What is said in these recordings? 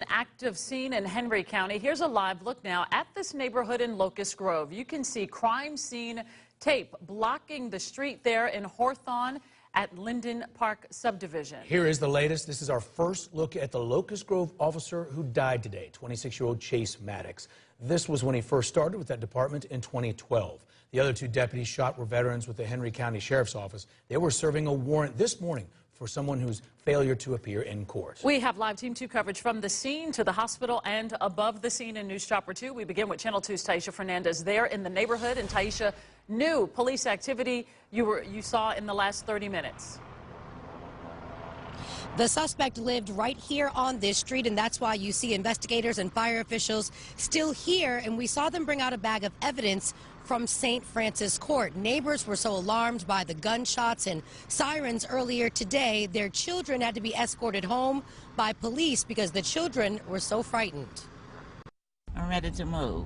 An active scene in Henry County. Here's a live look now at this neighborhood in Locust Grove. You can see crime scene tape blocking the street there in Hawthorne at Linden Park subdivision. Here is the latest. This is our first look at the Locust Grove officer who died today, 26-year-old Chase Maddox. This was when he first started with that department in 2012. The other two deputies shot were veterans with the Henry County Sheriff's Office. They were serving a warrant this morning for someone whose failure to appear in court. We have live Team 2 coverage from the scene to the hospital and above the scene in News Chopper 2. We begin with Channel 2's Tyisha Fernandes there in the neighborhood. And Tyisha, new police activity you saw in the last 30 minutes. The suspect lived right here on this street, and that's why you see investigators and fire officials still here, and we saw them bring out a bag of evidence from St. Francis Court. Neighbors were so alarmed by the gunshots and sirens earlier today, their children had to be escorted home by police because the children were so frightened. I'm ready to move,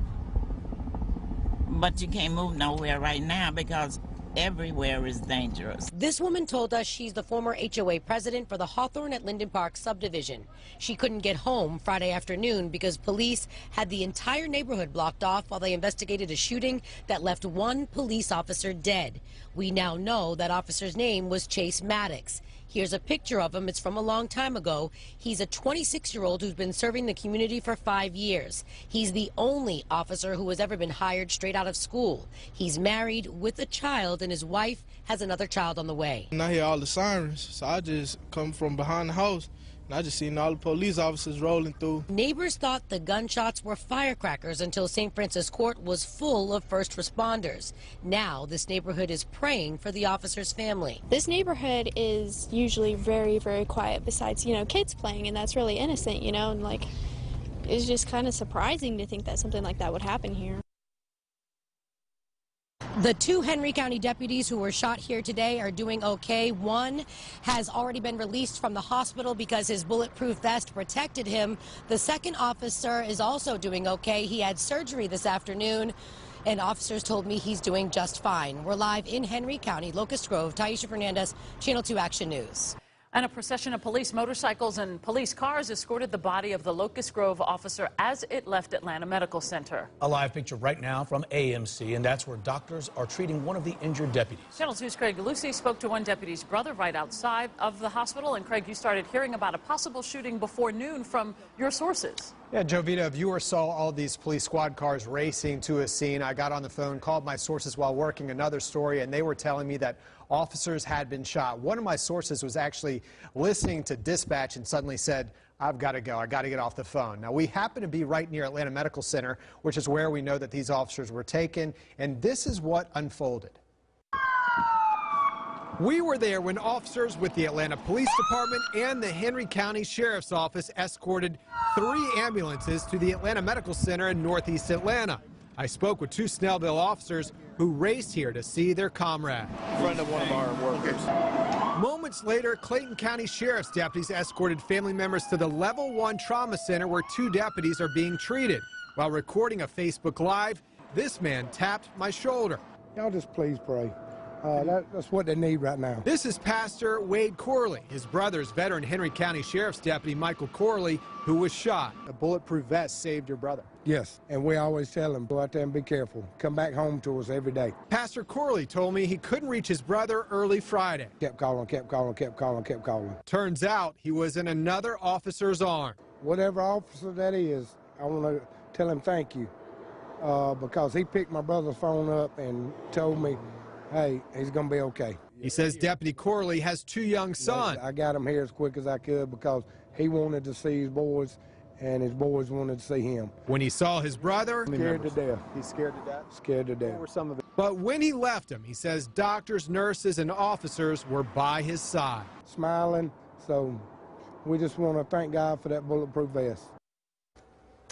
but you can't move nowhere right now because everywhere is dangerous. This woman told us she's the former HOA president for the Hawthorne at Linden Park subdivision. She couldn't get home Friday afternoon because police had the entire neighborhood blocked off while they investigated a shooting that left one police officer dead. We now know that officer's name was Chase Maddox. Here's a picture of him. It's from a long time ago. He's a 26-year-old who's been serving the community for 5 years. He's the only officer who has ever been hired straight out of school. He's married with a child, and his wife has another child on the way. And I hear all the sirens, so I just come from behind the house, and I just seen all the police officers rolling through. Neighbors thought the gunshots were firecrackers until St. Francis Court was full of first responders. Now this neighborhood is praying for the officer's family. This neighborhood is usually very, very quiet besides, kids playing, and that's really innocent, and it's just kind of surprising to think that something like that would happen here. The two Henry County deputies who were shot here today are doing okay. One has already been released from the hospital because his bulletproof vest protected him. The second officer is also doing okay. He had surgery this afternoon, and officers told me he's doing just fine. We're live in Henry County, Locust Grove. Tyisha Fernandes, Channel 2 Action News. And a procession of police motorcycles and police cars escorted the body of the Locust Grove officer as it left Atlanta Medical Center. A live picture right now from AMC, and that's where doctors are treating one of the injured deputies. Channel 2's Craig Lucy spoke to one deputy's brother right outside of the hospital. And Craig, you started hearing about a possible shooting before noon from your sources. Yeah, Jovita, a viewer saw all these police squad cars racing to a scene. I got on the phone, called my sources while working another story, and they were telling me that officers had been shot. One of my sources was actually listening to dispatch and suddenly said, I've got to go. I got to get off the phone. Now, we happen to be right near Atlanta Medical Center, which is where we know that these officers were taken, and this is what unfolded. We were there when officers with the Atlanta Police Department and the Henry County Sheriff's Office escorted 3 ambulances to the Atlanta Medical Center in northeast Atlanta. I spoke with 2 Snellville officers who raced here to see their comrade. In front of one of our workers. Moments later, Clayton County Sheriff's deputies escorted family members to the Level 1 Trauma Center where 2 deputies are being treated. While recording a Facebook Live, this man tapped my shoulder. Y'all just please pray. That's what they need right now. This is Pastor Wade Corley. His brother is veteran Henry County Sheriff's Deputy Michael Corley, who was shot. A bulletproof vest saved your brother. Yes, and we always tell them, go out there and be careful. Come back home to us every day. Pastor Corley told me he couldn't reach his brother early Friday. Kept calling, kept calling, kept calling, kept calling. Turns out he was in another officer's arm. Whatever officer that is, I want to tell him thank you because he picked my brother's phone up and told me, hey, he's going to be okay. He says Deputy Corley has 2 young sons. I got him here as quick as I could because he wanted to see his boys, and his boys wanted to see him. When he saw his brother, scared to death. He's scared to death? Scared to death. What were some of it? But when he left him, he says doctors, nurses, and officers were by his side. Smiling, so we just want to thank God for that bulletproof vest.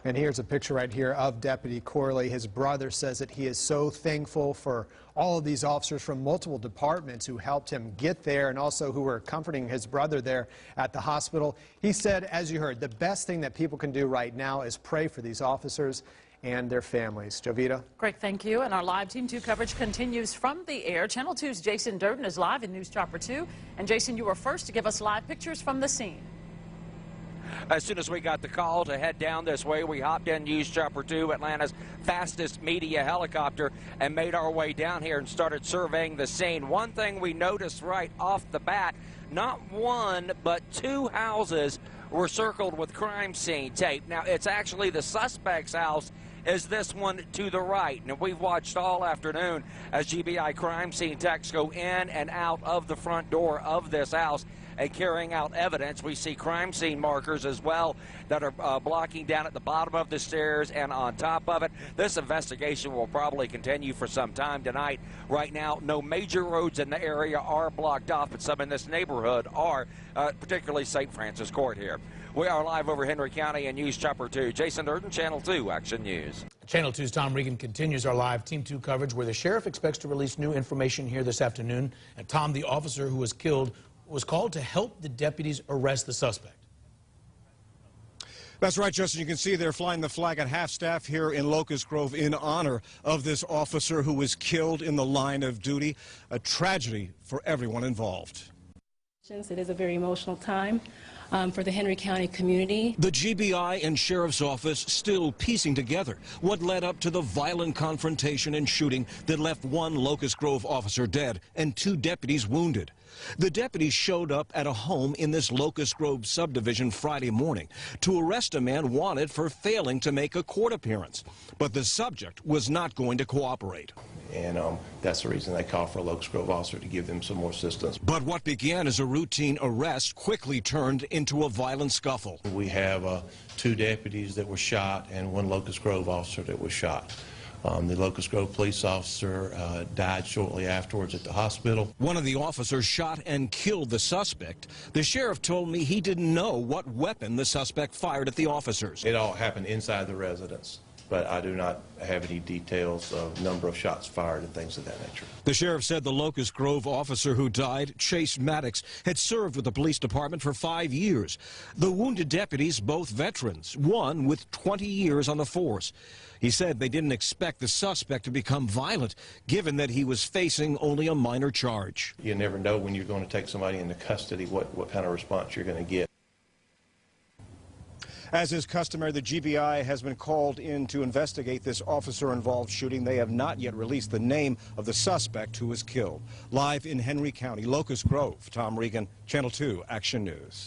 And here's a picture right here of Deputy Corley. His brother says that he is so thankful for all of these officers from multiple departments who helped him get there and also who were comforting his brother there at the hospital. He said, as you heard, the best thing that people can do right now is pray for these officers and their families. Jovita? Great, thank you. And our live Team 2 coverage continues from the air. Channel 2's Jason Durden is live in News Chopper 2. And Jason, you were first to give us live pictures from the scene. As soon as we got the call to head down this way, we hopped in News Chopper 2, Atlanta's fastest media helicopter, and made our way down here and started surveying the scene. One thing we noticed right off the bat, not one, but two houses were circled with crime scene tape. Now, it's actually the suspect's house is this one to the right. And we've watched all afternoon as GBI crime scene techs go in and out of the front door of this house and carrying out evidence. We see crime scene markers as well that are blocking down at the bottom of the stairs and on top of it. This investigation will probably continue for some time tonight. Right now, no major roads in the area are blocked off, but some in this neighborhood are, particularly St. Francis Court here. We are live over Henry County and News Chopper 2. Jason Durden, Channel 2 Action News. Channel 2's Tom Regan continues our live Team 2 coverage where the sheriff expects to release new information here this afternoon. And Tom, the officer who was killed, was called to help the deputies arrest the suspect. That's right, Justin. You can see they're flying the flag at half-staff here in Locust Grove in honor of this officer who was killed in the line of duty. A tragedy for everyone involved. It is a very emotional time for the Henry County community. The GBI and Sheriff's Office still piecing together what led up to the violent confrontation and shooting that left one Locust Grove officer dead and two deputies wounded. The deputies showed up at a home in this Locust Grove subdivision Friday morning to arrest a man wanted for failing to make a court appearance. But the subject was not going to cooperate. And that's the reason they called for a Locust Grove officer to give them some more assistance. But what began as a routine arrest quickly turned into a violent scuffle. We have two deputies that were shot and one Locust Grove officer that was shot. The Locust Grove police officer died shortly afterwards at the hospital. One of the officers shot and killed the suspect. The sheriff told me he didn't know what weapon the suspect fired at the officers. It all happened inside the residence, but I do not have any details of number of shots fired and things of that nature. The sheriff said the Locust Grove officer who died, Chase Maddox, had served with the police department for 5 years. The wounded deputies, both veterans, one with 20 years on the force. He said they didn't expect the suspect to become violent, given that he was facing only a minor charge. You never know when you're going to take somebody into custody what kind of response you're going to get. As is customary, the GBI has been called in to investigate this officer-involved shooting. They have not yet released the name of the suspect who was killed. Live in Henry County, Locust Grove, Tom Regan, Channel 2 Action News.